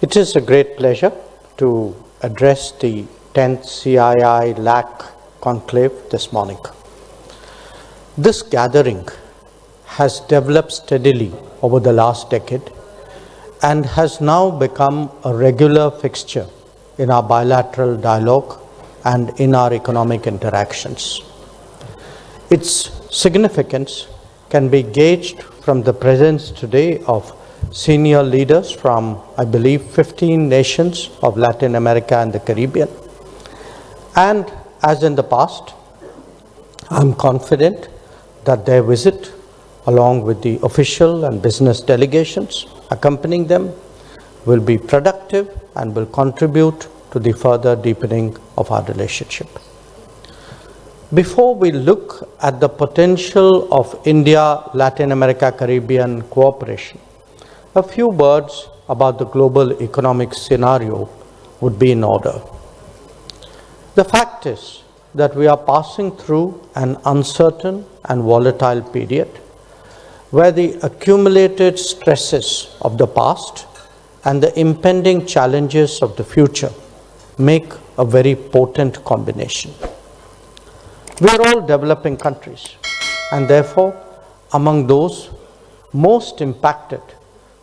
It is a great pleasure to address the 10th CII-LAC conclave this morning. This gathering has developed steadily over the last decade and has now become a regular fixture in our bilateral dialogue and in our economic interactions. Its significance can be gauged from the presence today of senior leaders from, I believe, 15 nations of Latin America and the Caribbean. And as in the past, I'm confident that their visit, along with the official and business delegations accompanying them, will be productive and will contribute to the further deepening of our relationship. Before we look at the potential of India-Latin America-Caribbean cooperation, a few words about the global economic scenario would be in order. The fact is that we are passing through an uncertain and volatile period where the accumulated stresses of the past and the impending challenges of the future make a very potent combination. We are all developing countries and therefore among those most impacted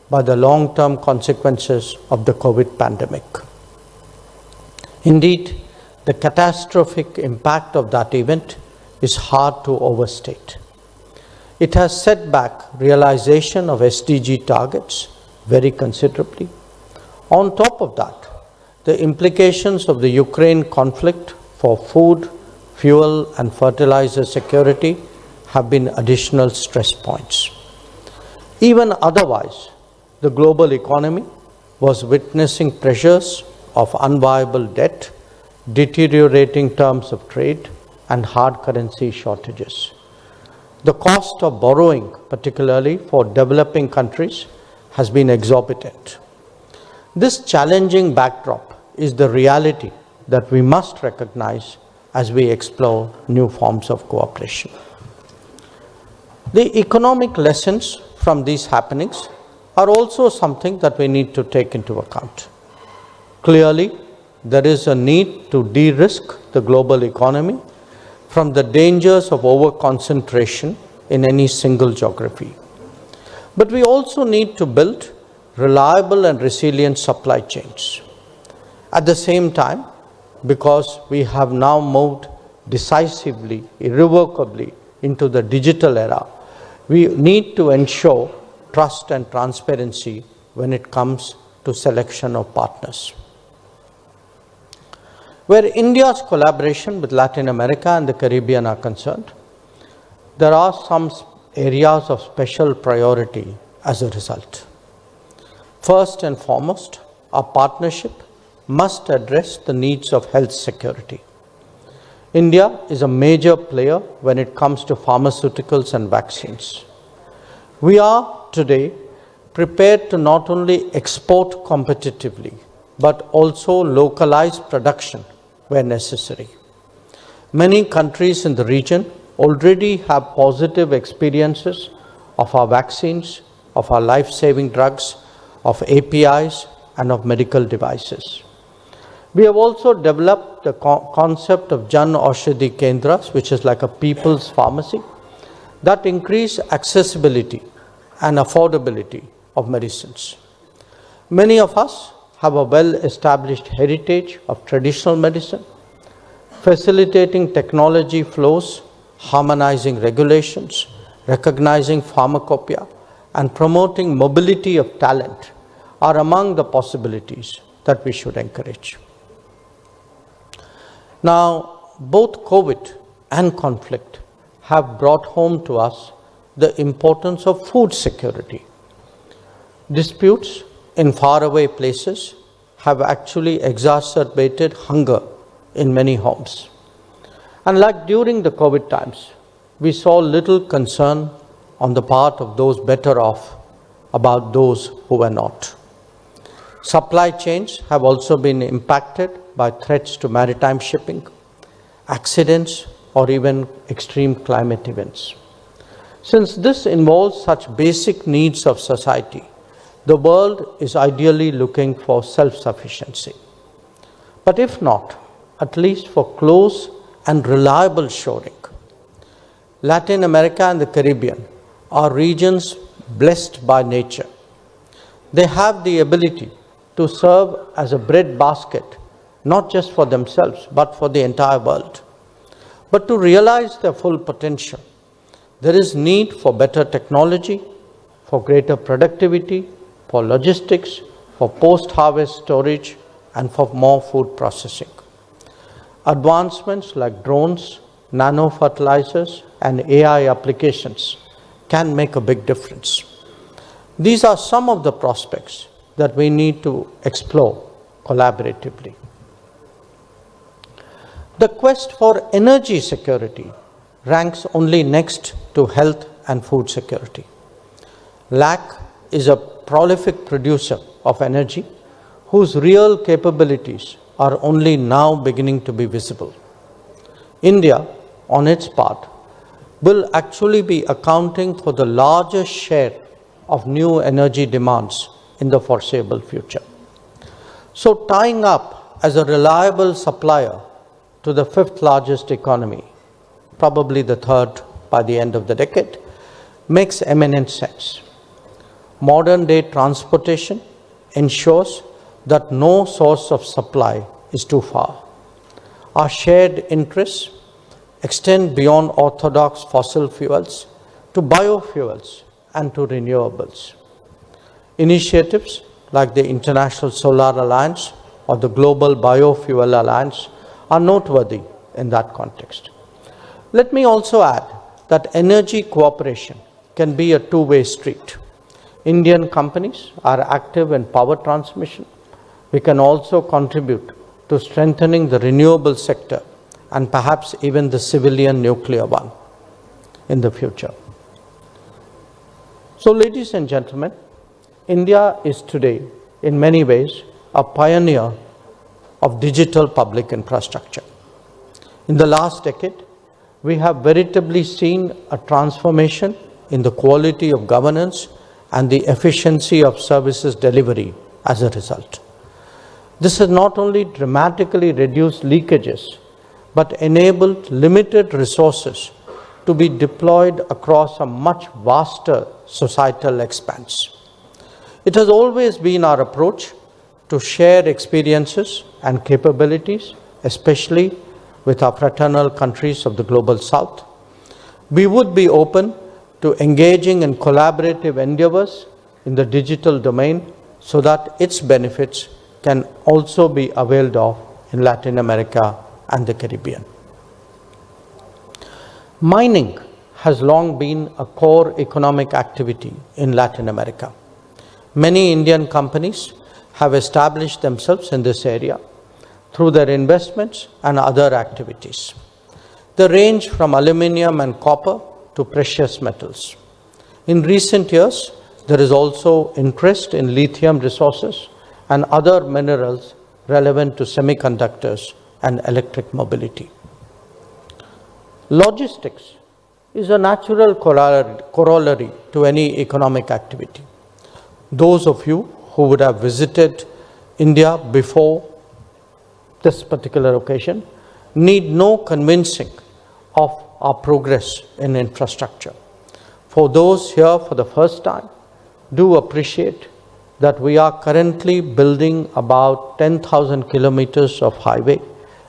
by the long-term consequences of the COVID pandemic. Indeed, the catastrophic impact of that event is hard to overstate. It has set back realization of SDG targets very considerably. On top of that, the implications of the Ukraine conflict for food, fuel and fertilizer security have been additional stress points. Even otherwise, the global economy was witnessing pressures of unviable debt, deteriorating terms of trade, and hard currency shortages. The cost of borrowing, particularly for developing countries, has been exorbitant. This challenging backdrop is the reality that we must recognize as we explore new forms of cooperation. The economic lessons from these happenings are also something that we need to take into account. Clearly, there is a need to de-risk the global economy from the dangers of over-concentration in any single geography. But we also need to build reliable and resilient supply chains. At the same time, because we have now moved decisively, irrevocably into the digital era, we need to ensure trust and transparency when it comes to selection of partners. Where India's collaboration with Latin America and the Caribbean are concerned, there are some areas of special priority as a result. First and foremost, our partnership must address the needs of health security. India is a major player when it comes to pharmaceuticals and vaccines. We are today prepared to not only export competitively, but also localize production where necessary. Many countries in the region already have positive experiences of our vaccines, of our life-saving drugs, of APIs, and of medical devices. We have also developed the concept of Jan Aushadhi Kendras, which is like a people's pharmacy, that increase accessibility and affordability of medicines. Many of us have a well-established heritage of traditional medicine, facilitating technology flows, harmonizing regulations, recognizing pharmacopoeia, and promoting mobility of talent are among the possibilities that we should encourage. Now, both COVID and conflict have brought home to us the importance of food security. Disputes in faraway places have actually exacerbated hunger in many homes. And like during the COVID times, we saw little concern on the part of those better off about those who were not. Supply chains have also been impacted by threats to maritime shipping, accidents, or even extreme climate events. Since this involves such basic needs of society, the world is ideally looking for self-sufficiency. But if not, at least for close and reliable shoring. Latin America and the Caribbean are regions blessed by nature. They have the ability to serve as a breadbasket, not just for themselves, but for the entire world. But to realize their full potential, there is need for better technology, for greater productivity, for logistics, for post-harvest storage, and for more food processing. Advancements like drones, nano-fertilizers, and AI applications can make a big difference. These are some of the prospects that we need to explore collaboratively. The quest for energy security ranks only next to health and food security. LAC is a prolific producer of energy whose real capabilities are only now beginning to be visible. India, on its part, will actually be accounting for the largest share of new energy demands in the foreseeable future. So tying up as a reliable supplier to the fifth largest economy, probably the third by the end of the decade, makes eminent sense. Modern day transportation ensures that no source of supply is too far. Our shared interests extend beyond orthodox fossil fuels to biofuels and to renewables. Initiatives like the International Solar Alliance or the Global Biofuel Alliance are noteworthy in that context. Let me also add that energy cooperation can be a two-way street. Indian companies are active in power transmission. We can also contribute to strengthening the renewable sector and perhaps even the civilian nuclear one in the future. So, ladies and gentlemen, India is today, in many ways, a pioneer of digital public infrastructure. In the last decade, we have veritably seen a transformation in the quality of governance and the efficiency of services delivery as a result. This has not only dramatically reduced leakages, but enabled limited resources to be deployed across a much vaster societal expanse. It has always been our approach to share experiences and capabilities, especially with our fraternal countries of the Global South. We would be open to engaging in collaborative endeavors in the digital domain so that its benefits can also be availed of in Latin America and the Caribbean. Mining has long been a core economic activity in Latin America. Many Indian companies have established themselves in this area through their investments and other activities. They range from aluminium and copper to precious metals. In recent years, there is also interest in lithium resources and other minerals relevant to semiconductors and electric mobility. Logistics is a natural corollary to any economic activity. Those of you who would have visited India before this particular occasion need no convincing of our progress in infrastructure. For those here for the first time, do appreciate that we are currently building about 10,000 kilometers of highway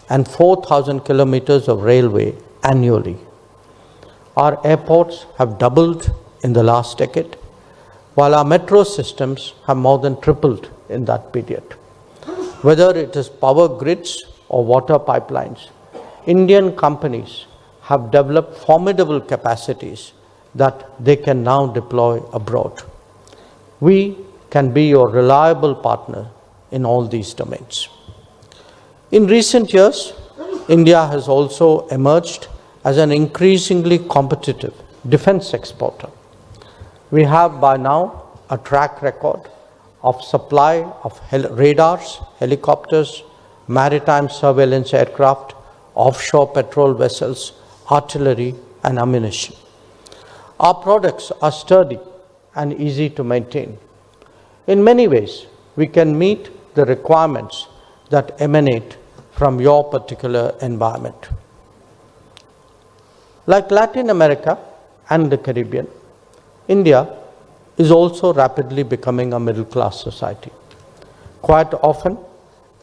and 4,000 kilometers of railway annually. Our airports have doubled in the last decade, while our metro systems have more than tripled in that period. Whether it is power grids or water pipelines, Indian companies have developed formidable capacities that they can now deploy abroad. We can be your reliable partner in all these domains. In recent years, India has also emerged as an increasingly competitive defense exporter. We have by now a track record of supply of radars, helicopters, maritime surveillance aircraft, offshore patrol vessels, artillery, and ammunition. Our products are sturdy and easy to maintain. In many ways, we can meet the requirements that emanate from your particular environment. Like Latin America and the Caribbean, India is also rapidly becoming a middle-class society. Quite often,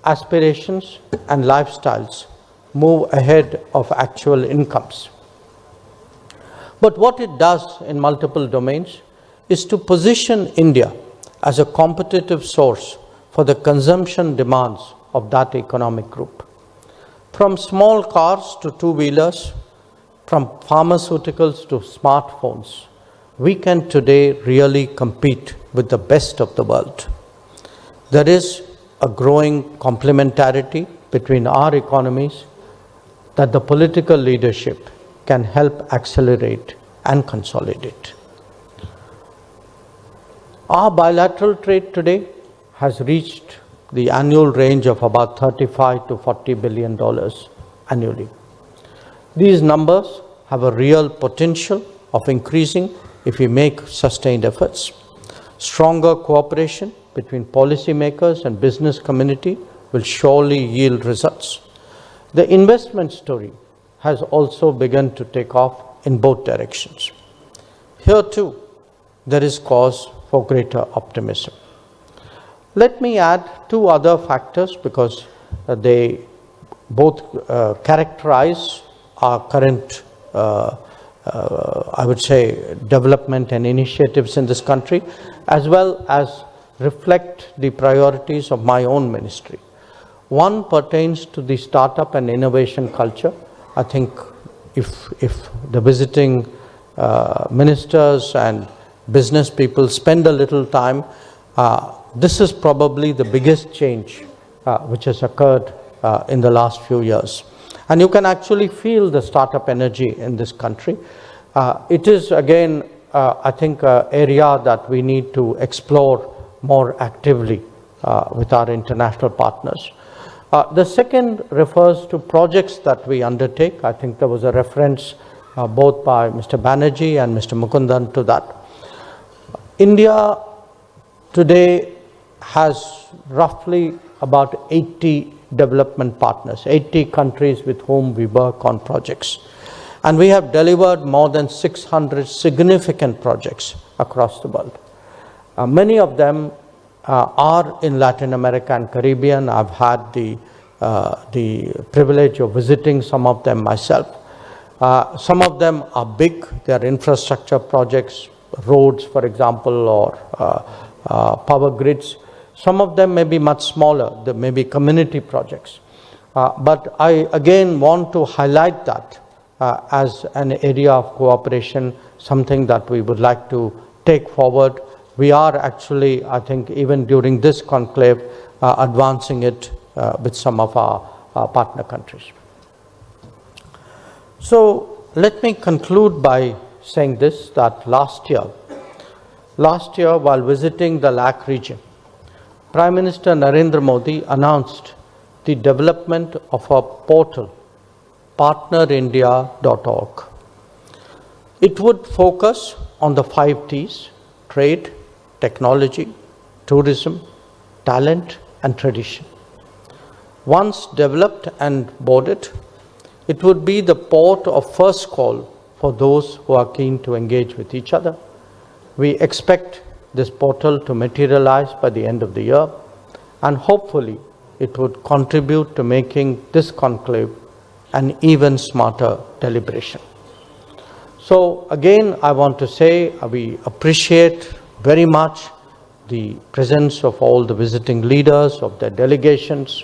aspirations and lifestyles move ahead of actual incomes. But what it does in multiple domains is to position India as a competitive source for the consumption demands of that economic group. From small cars to two-wheelers, from pharmaceuticals to smartphones, we can today really compete with the best of the world. There is a growing complementarity between our economies that the political leadership can help accelerate and consolidate. Our bilateral trade today has reached the annual range of about $35 to $40 billion annually. These numbers have a real potential of increasing if we make sustained efforts. Stronger cooperation between policymakers and business community will surely yield results. The investment story has also begun to take off in both directions. Here too, there is cause for greater optimism. Let me add two other factors because they both characterize our current I would say development and initiatives in this country, as well as reflect the priorities of my own ministry. One pertains to the startup and innovation culture. I think if the visiting ministers and business people spend a little time, this is probably the biggest change which has occurred in the last few years. And you can actually feel the startup energy in this country. It is again, I think, an area that we need to explore more actively with our international partners. The second refers to projects that we undertake. I think there was a reference both by Mr. Banerjee and Mr. Mukundan to that. India today has roughly about 80 development partners, 80 countries with whom we work on projects. And we have delivered more than 600 significant projects across the world. Many of them are in Latin America and Caribbean. I've had the privilege of visiting some of them myself. Some of them are big. They are infrastructure projects, roads, for example, or power grids. Some of them may be much smaller. They may be community projects. But I again want to highlight that as an area of cooperation, something that we would like to take forward. We are actually, I think, even during this conclave, advancing it with some of our partner countries. So let me conclude by saying this, that last year while visiting the LAC region, Prime Minister Narendra Modi announced the development of a portal, partnerindia.org. It would focus on the 5 T's: trade, technology, tourism, talent, and tradition. Once developed and boarded, it would be the port of first call for those who are keen to engage with each other. We expect this portal to materialize by the end of the year, and hopefully it would contribute to making this conclave an even smarter deliberation. So again, I want to say we appreciate very much the presence of all the visiting leaders, of their delegations.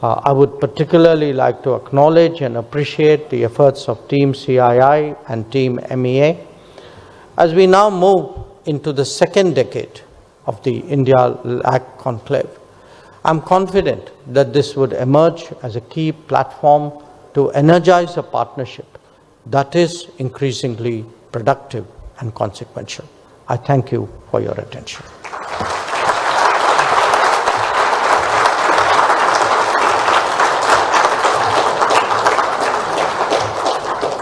I would particularly like to acknowledge and appreciate the efforts of Team CII and Team MEA. As we now move into the second decade of the India-LAC conclave, I'm confident that this would emerge as a key platform to energize a partnership that is increasingly productive and consequential. I thank you for your attention.